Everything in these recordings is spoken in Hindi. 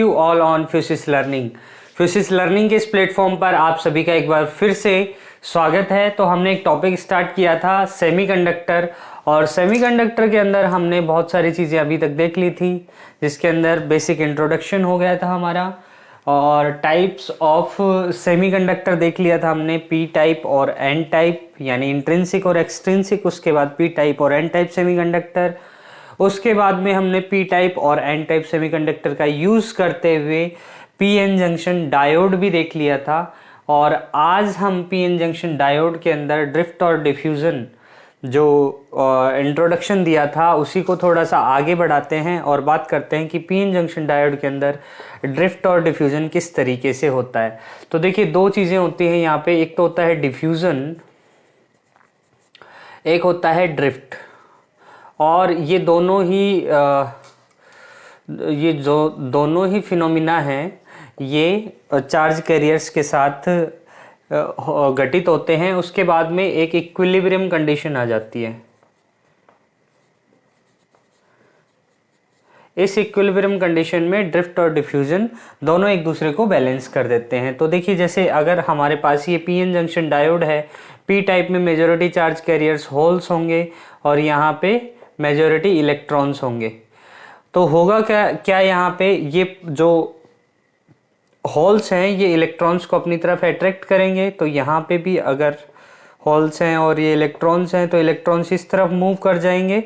You all on Physis learning. Physis learning के इस प्लेटफॉर्म पर आप सभी का एक बार फिर से स्वागत है। तो हमने एक टॉपिक स्टार्ट किया था सेमीकंडक्टर, और सेमीकंडक्टर के अंदर हमने बहुत सारी चीज़ें अभी तक देख ली थी, जिसके अंदर बेसिक इंट्रोडक्शन हो गया था हमारा, और टाइप्स ऑफ सेमीकंडक्टर देख लिया था हमने, पी टाइप और एन टाइप, यानी इंट्रिंसिक और एक्सट्रिंसिक। उसके बाद पी टाइप और एन टाइप सेमीकंडक्टर। उसके बाद में हमने पी टाइप और एन टाइप सेमीकंडक्टर का यूज करते हुए पी एन जंक्शन डायोड भी देख लिया था। और आज हम पी एन जंक्शन डायोड के अंदर ड्रिफ्ट और डिफ्यूजन जो इंट्रोडक्शन दिया था उसी को थोड़ा सा आगे बढ़ाते हैं और बात करते हैं कि पी एन जंक्शन डायोड के अंदर ड्रिफ्ट और डिफ्यूजन किस तरीके से होता है। तो देखिए, दो चीज़ें होती हैं यहाँ पे, एक तो होता है डिफ्यूजन, एक होता है ड्रिफ्ट। और ये दोनों ही फिनोमिना हैं, ये चार्ज कैरियर्स के साथ घटित होते हैं। उसके बाद में एक इक्विलिब्रियम कंडीशन आ जाती है। इस इक्विलिब्रियम कंडीशन में ड्रिफ्ट और डिफ्यूजन दोनों एक दूसरे को बैलेंस कर देते हैं। तो देखिए, जैसे अगर हमारे पास ये पी एन जंक्शन डायोड है, पी टाइप में मेजॉरिटी चार्ज कैरियर्स होल्स होंगे और यहाँ पे मेजॉरिटी इलेक्ट्रॉन्स होंगे। तो होगा क्या यहाँ पे, ये जो होल्स हैं ये इलेक्ट्रॉन्स को अपनी तरफ अट्रैक्ट करेंगे। तो यहाँ पे भी अगर होल्स हैं और ये इलेक्ट्रॉन्स हैं तो इलेक्ट्रॉन्स इस तरफ मूव कर जाएंगे।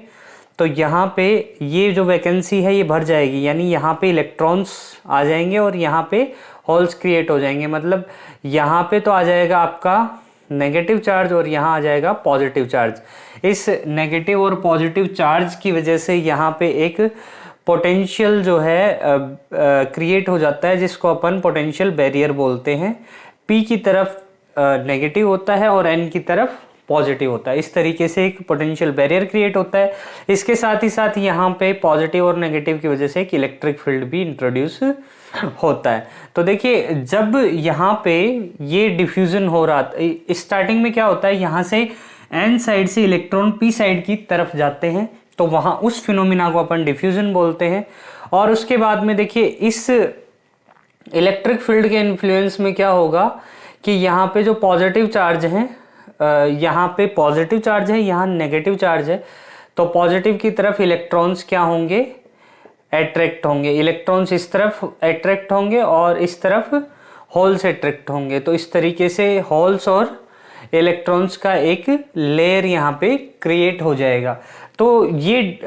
तो यहाँ पे ये जो वैकेंसी है ये भर जाएगी, यानी यहाँ पे इलेक्ट्रॉन्स आ जाएंगे और यहाँ पे होल्स क्रिएट हो जाएंगे। मतलब यहाँ पे तो आ जाएगा आपका नेगेटिव चार्ज और यहाँ आ जाएगा पॉजिटिव चार्ज। इस नेगेटिव और पॉजिटिव चार्ज की वजह से यहाँ पे एक पोटेंशियल जो है क्रिएट हो जाता है, जिसको अपन पोटेंशियल बैरियर बोलते हैं। पी की तरफ नेगेटिव होता है और एन की तरफ पॉजिटिव होता है। इस तरीके से एक पोटेंशियल बैरियर क्रिएट होता है। इसके साथ ही साथ यहाँ पे पॉजिटिव और नेगेटिव की वजह से एक इलेक्ट्रिक फील्ड भी इंट्रोड्यूस होता है। तो देखिए, जब यहाँ पे ये डिफ्यूजन हो रहा था, स्टार्टिंग में क्या होता है, यहाँ से एन साइड से इलेक्ट्रॉन पी साइड की तरफ जाते हैं, तो वहां उस फिनोमिना को अपन डिफ्यूजन बोलते हैं। और उसके बाद में देखिए, इस इलेक्ट्रिक फील्ड के इन्फ्लुएंस में क्या होगा कि यहाँ पे जो पॉजिटिव चार्ज है, यहाँ पे पॉजिटिव चार्ज है, यहाँ नेगेटिव चार्ज है। तो पॉजिटिव की तरफ इलेक्ट्रॉन्स क्या होंगे, अट्रैक्ट होंगे। इलेक्ट्रॉन्स इस तरफ अट्रैक्ट होंगे और इस तरफ होल्स अट्रैक्ट होंगे। तो इस तरीके से होल्स और इलेक्ट्रॉन्स का एक लेयर यहाँ पे क्रिएट हो जाएगा। तो ये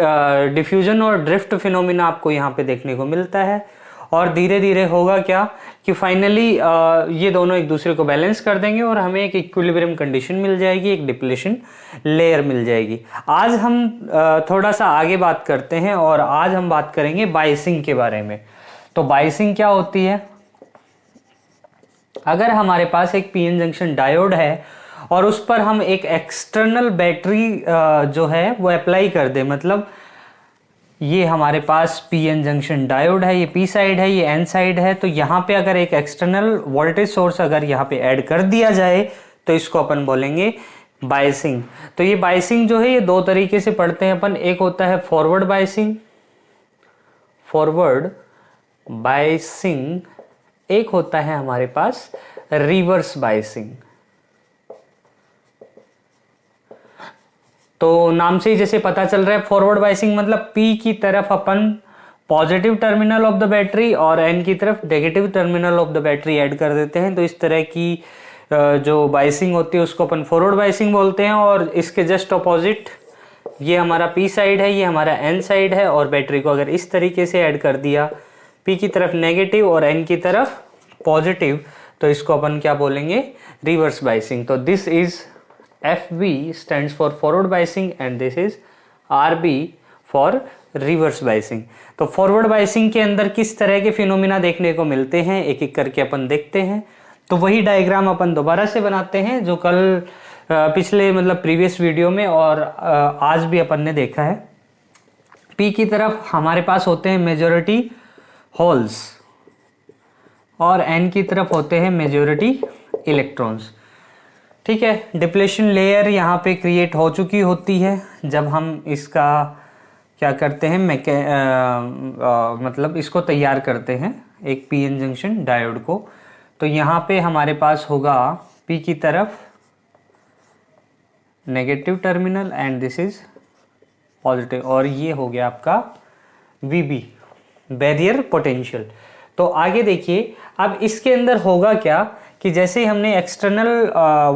डिफ्यूजन और ड्रिफ्ट फिनोमिना आपको यहाँ पे देखने को मिलता है। और धीरे धीरे होगा क्या कि फाइनली ये दोनों एक दूसरे को बैलेंस कर देंगे और हमें एक इक्विलिब्रियम कंडीशन मिल जाएगी, एक डिप्लीशन लेयर मिल जाएगी। आज हम थोड़ा सा आगे बात करते हैं और आज हम बात करेंगे बायसिंग के बारे में। तो बायसिंग क्या होती है? अगर हमारे पास एक पी एन जंक्शन डायोड है और उस पर हम एक एक्सटर्नल बैटरी जो है वो अप्लाई कर दे, मतलब ये हमारे पास पी एन जंक्शन डायोड है, ये पी साइड है, ये एन साइड है। तो यहाँ पे अगर एक एक्सटर्नल वोल्टेज सोर्स अगर यहाँ पे ऐड कर दिया जाए तो इसको अपन बोलेंगे बायसिंग। तो ये बायसिंग जो है ये दो तरीके से पढ़ते हैं अपन। एक होता है फॉरवर्ड बायसिंग, एक होता है हमारे पास रिवर्स बायसिंग। तो नाम से ही जैसे पता चल रहा है, फॉरवर्ड बायसिंग मतलब P की तरफ अपन positive terminal of the battery और N की तरफ negative terminal of the battery add कर देते हैं। तो इस तरह की जो बायसिंग होती है उसको अपन फॉरवर्ड बायसिंग बोलते हैं। और इसके जस्ट अपोजिट ये हमारा P साइड है, ये हमारा N साइड है, और बैटरी को अगर इस तरीके से ऐड कर दिया, P की तरफ नेगेटिव और N की तरफ पॉजिटिव, तो इसको अपन क्या बोलेंगे, रिवर्स बायसिंग। तो this is FB stands for forward biasing and this is RB for reverse biasing। तो फॉरवर्ड बायसिंग के अंदर किस तरह के फिनोमिना देखने को मिलते हैं एक एक करके अपन देखते हैं। तो वही डायग्राम अपन दोबारा से बनाते हैं जो कल पिछले मतलब प्रीवियस वीडियो में और आज भी अपन ने देखा है। P की तरफ हमारे पास होते हैं मेजॉरिटी होल्स और N की तरफ होते हैं मेजॉरिटी इलेक्ट्रॉन्स। ठीक है, डिप्लेशन लेयर यहाँ पे क्रिएट हो चुकी होती है जब हम इसका क्या करते हैं, मतलब इसको तैयार करते हैं, एक पीएन जंक्शन डायोड को। तो यहाँ पे हमारे पास होगा पी की तरफ negative terminal and this is positive, और ये हो गया आपका वीबी, बैरियर पोटेंशियल। तो आगे देखिए, अब इसके अंदर होगा क्या कि जैसे ही हमने एक्सटर्नल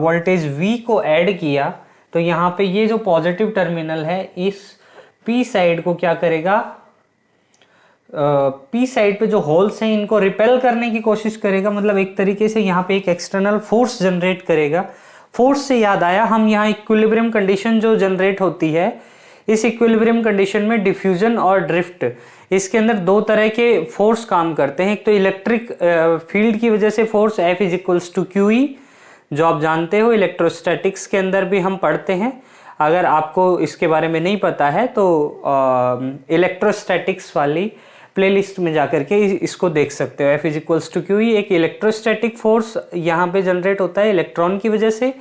वोल्टेज V को ऐड किया तो यहाँ पे ये जो पॉजिटिव टर्मिनल है इस P साइड को क्या करेगा, P साइड पे जो होल्स हैं इनको रिपेल करने की कोशिश करेगा। मतलब एक तरीके से यहाँ पे एक एक्सटर्नल फोर्स जनरेट करेगा। फोर्स से याद आया, हम यहाँ इक्विलिब्रियम कंडीशन जो जनरेट होती है, इस इक्विलिब्रियम कंडीशन में डिफ्यूजन और ड्रिफ्ट, इसके अंदर दो तरह के फोर्स काम करते हैं। एक तो इलेक्ट्रिक फील्ड की वजह से force F is equals to QE, जो आप जानते हो इलेक्ट्रोस्टैटिक्स के अंदर भी हम पढ़ते हैं। अगर आपको इसके बारे में नहीं पता है तो इलेक्ट्रोस्टैटिक्स वाली प्लेलिस्ट में जाकर के इसको देख सकते हो। F is equals to QE एक इलेक्ट्रोस्टैटिक फोर्स यहाँ पे जनरेट होता है इलेक्ट्रॉन की वजह से,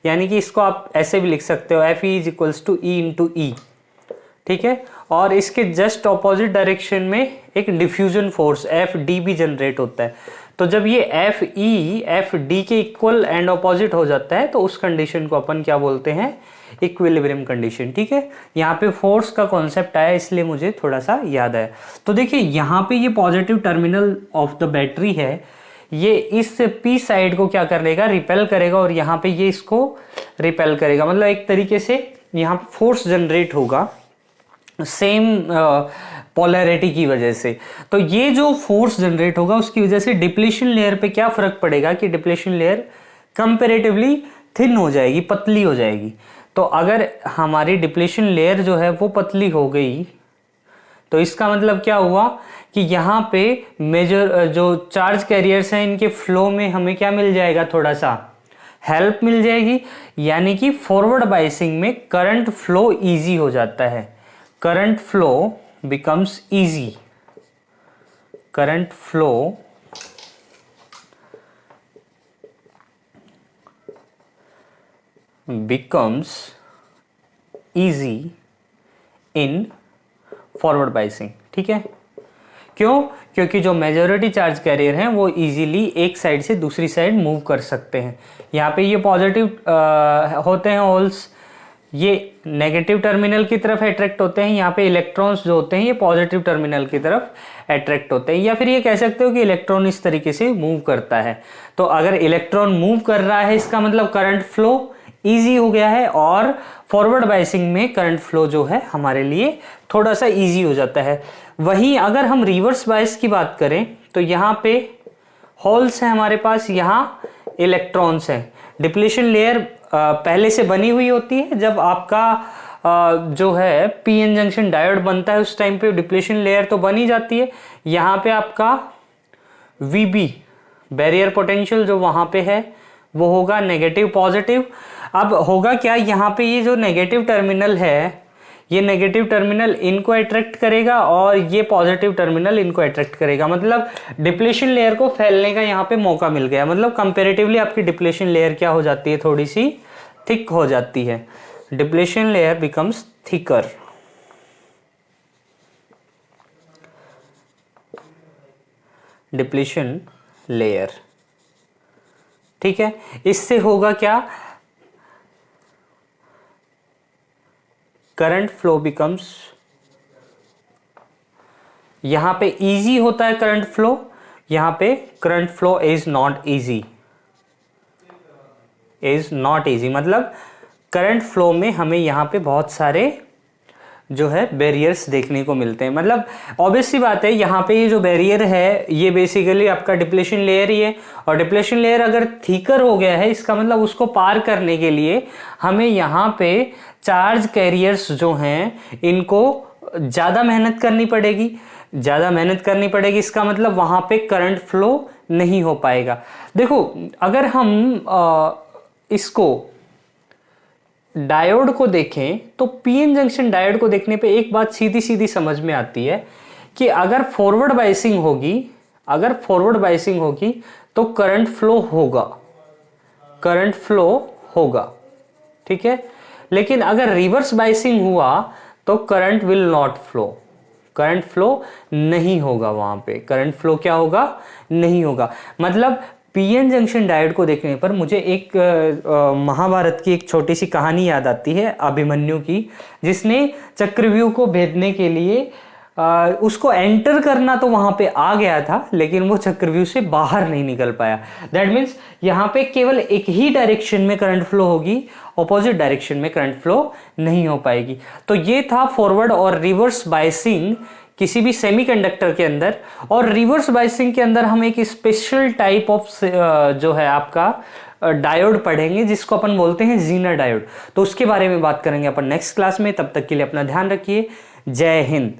यानी कि इसको आप ऐसे भी लिख सकते हो F is equals to E into E, ठीक है। और इसके जस्ट ऑपोजिट डायरेक्शन में एक डिफ्यूजन फोर्स FD भी जनरेट होता है। तो जब ये FE FD के इक्वल एंड ऑपोजिट हो जाता है तो उस कंडीशन को अपन क्या बोलते हैं, इक्विलिब्रियम कंडीशन, ठीक है। यहाँ पे फोर्स का कॉन्सेप्ट आया इसलिए मुझे थोड़ा सा याद आया। तो देखिए यहाँ पे ये positive terminal of the battery है, ये इस P साइड को क्या करेगा, रिपेल करेगा, और यहाँ पे ये इसको रिपेल करेगा। मतलब एक तरीके से यहाँ फोर्स जनरेट होगा सेम पोलैरिटी की वजह से। तो ये जो फोर्स जनरेट होगा उसकी वजह से डिप्लीशन लेयर पे क्या फर्क पड़ेगा कि डिप्लीशन लेयर कंपैरेटिवली थिन हो जाएगी, पतली हो जाएगी। तो अगर हमारी डिप्लीशन लेयर जो है वो पतली हो गई तो इसका मतलब क्या हुआ कि यहाँ पे मेजर जो चार्ज कैरियर्स हैं इनके फ्लो में हमें क्या मिल जाएगा, थोड़ा सा हेल्प मिल जाएगी, यानी कि फॉरवर्ड बायसिंग में करंट फ्लो इजी हो जाता है। Current flow becomes easy, current flow becomes easy in forward biasing, ठीक है। क्यों? क्योंकि जो मेजॉरिटी चार्ज कैरियर हैं वो इजीली एक साइड से दूसरी साइड मूव कर सकते हैं। यहाँ पे ये पॉजिटिव होते हैं होल्स, ये नेगेटिव टर्मिनल की तरफ अट्रैक्ट होते हैं। यहाँ पे इलेक्ट्रॉन्स जो होते हैं ये पॉजिटिव टर्मिनल की तरफ अट्रैक्ट होते हैं, या फिर ये कह सकते हो कि इलेक्ट्रॉन इस तरीके से मूव करता है। तो अगर इलेक्ट्रॉन मूव कर रहा है इसका मतलब करंट फ्लो इजी हो गया है, और फॉरवर्ड बायसिंग में करंट फ्लो जो है हमारे लिए थोड़ा सा इजी हो जाता है। वहीं अगर हम रिवर्स बायस की बात करें तो यहाँ पे होल्स हैं हमारे पास, यहाँ इलेक्ट्रॉन्स हैं। डिप्लीशन लेयर पहले से बनी हुई होती है। जब आपका जो है पीएन जंक्शन डायोड बनता है उस टाइम पे डिप्लीशन लेयर तो बनी जाती है। यहाँ पे आपका VB बैरियर पोटेंशियल जो वहां पे है वो होगा नेगेटिव पॉजिटिव। अब होगा क्या, यहाँ पे ये जो नेगेटिव टर्मिनल है ये नेगेटिव टर्मिनल इनको अट्रैक्ट करेगा और ये पॉजिटिव टर्मिनल इनको अट्रैक्ट करेगा। मतलब डिप्लीशन लेयर को फैलने का यहाँ पे मौका मिल गया। मतलब कंपैरेटिवली आपकी डिप्लीशन लेयर क्या हो जाती है, थोड़ी सी थिक हो जाती है। Depletion layer becomes thicker. Depletion layer, ठीक है। इससे होगा क्या, करंट फ्लो बिकम्स, यहां पे इजी होता है करंट फ्लो, यहां पे current flow is not easy, is not easy. मतलब करंट फ्लो में हमें यहां पे बहुत सारे जो है बैरियर्स देखने को मिलते हैं। मतलब ऑब्वियस सी बात है, यहाँ पे ये जो बैरियर है ये बेसिकली आपका डिप्लीशन लेयर ही है, और डिप्लीशन लेयर अगर थिकर हो गया है इसका मतलब उसको पार करने के लिए हमें यहाँ पे चार्ज कैरियर्स जो हैं इनको ज़्यादा मेहनत करनी पड़ेगी। ज़्यादा मेहनत करनी पड़ेगी इसका मतलब वहाँ पे करंट फ्लो नहीं हो पाएगा। देखो अगर हम इसको डायोड को देखें तो पीएन जंक्शन डायोड को देखने पे एक बात सीधी सीधी समझ में आती है कि अगर फॉरवर्ड बायसिंग होगी, अगर फॉरवर्ड बायसिंग होगी तो करंट फ्लो होगा, करंट फ्लो होगा, ठीक है। लेकिन अगर रिवर्स बायसिंग हुआ तो current will not flow, current flow नहीं होगा वहां पे, करंट फ्लो क्या होगा, नहीं होगा। मतलब पीएन जंक्शन डायोड को देखने पर मुझे एक महाभारत की एक छोटी सी कहानी याद आती है, अभिमन्यु की, जिसने चक्रव्यूह को भेदने के लिए उसको एंटर करना तो वहां पे आ गया था, लेकिन वो चक्रव्यूह से बाहर नहीं निकल पाया। दैट मीन्स यहाँ पे केवल एक ही डायरेक्शन में करंट फ्लो होगी, ऑपोजिट डायरेक्शन में करंट फ्लो नहीं हो पाएगी। तो ये था फॉरवर्ड और रिवर्स बायसिंग किसी भी सेमीकंडक्टर के अंदर। और रिवर्स बायसिंग के अंदर हम एक स्पेशल टाइप ऑफ जो है आपका डायोड पढ़ेंगे, जिसको अपन बोलते हैं जीनर डायोड। तो उसके बारे में बात करेंगे अपन नेक्स्ट क्लास में। तब तक के लिए अपना ध्यान रखिए। जय हिंद।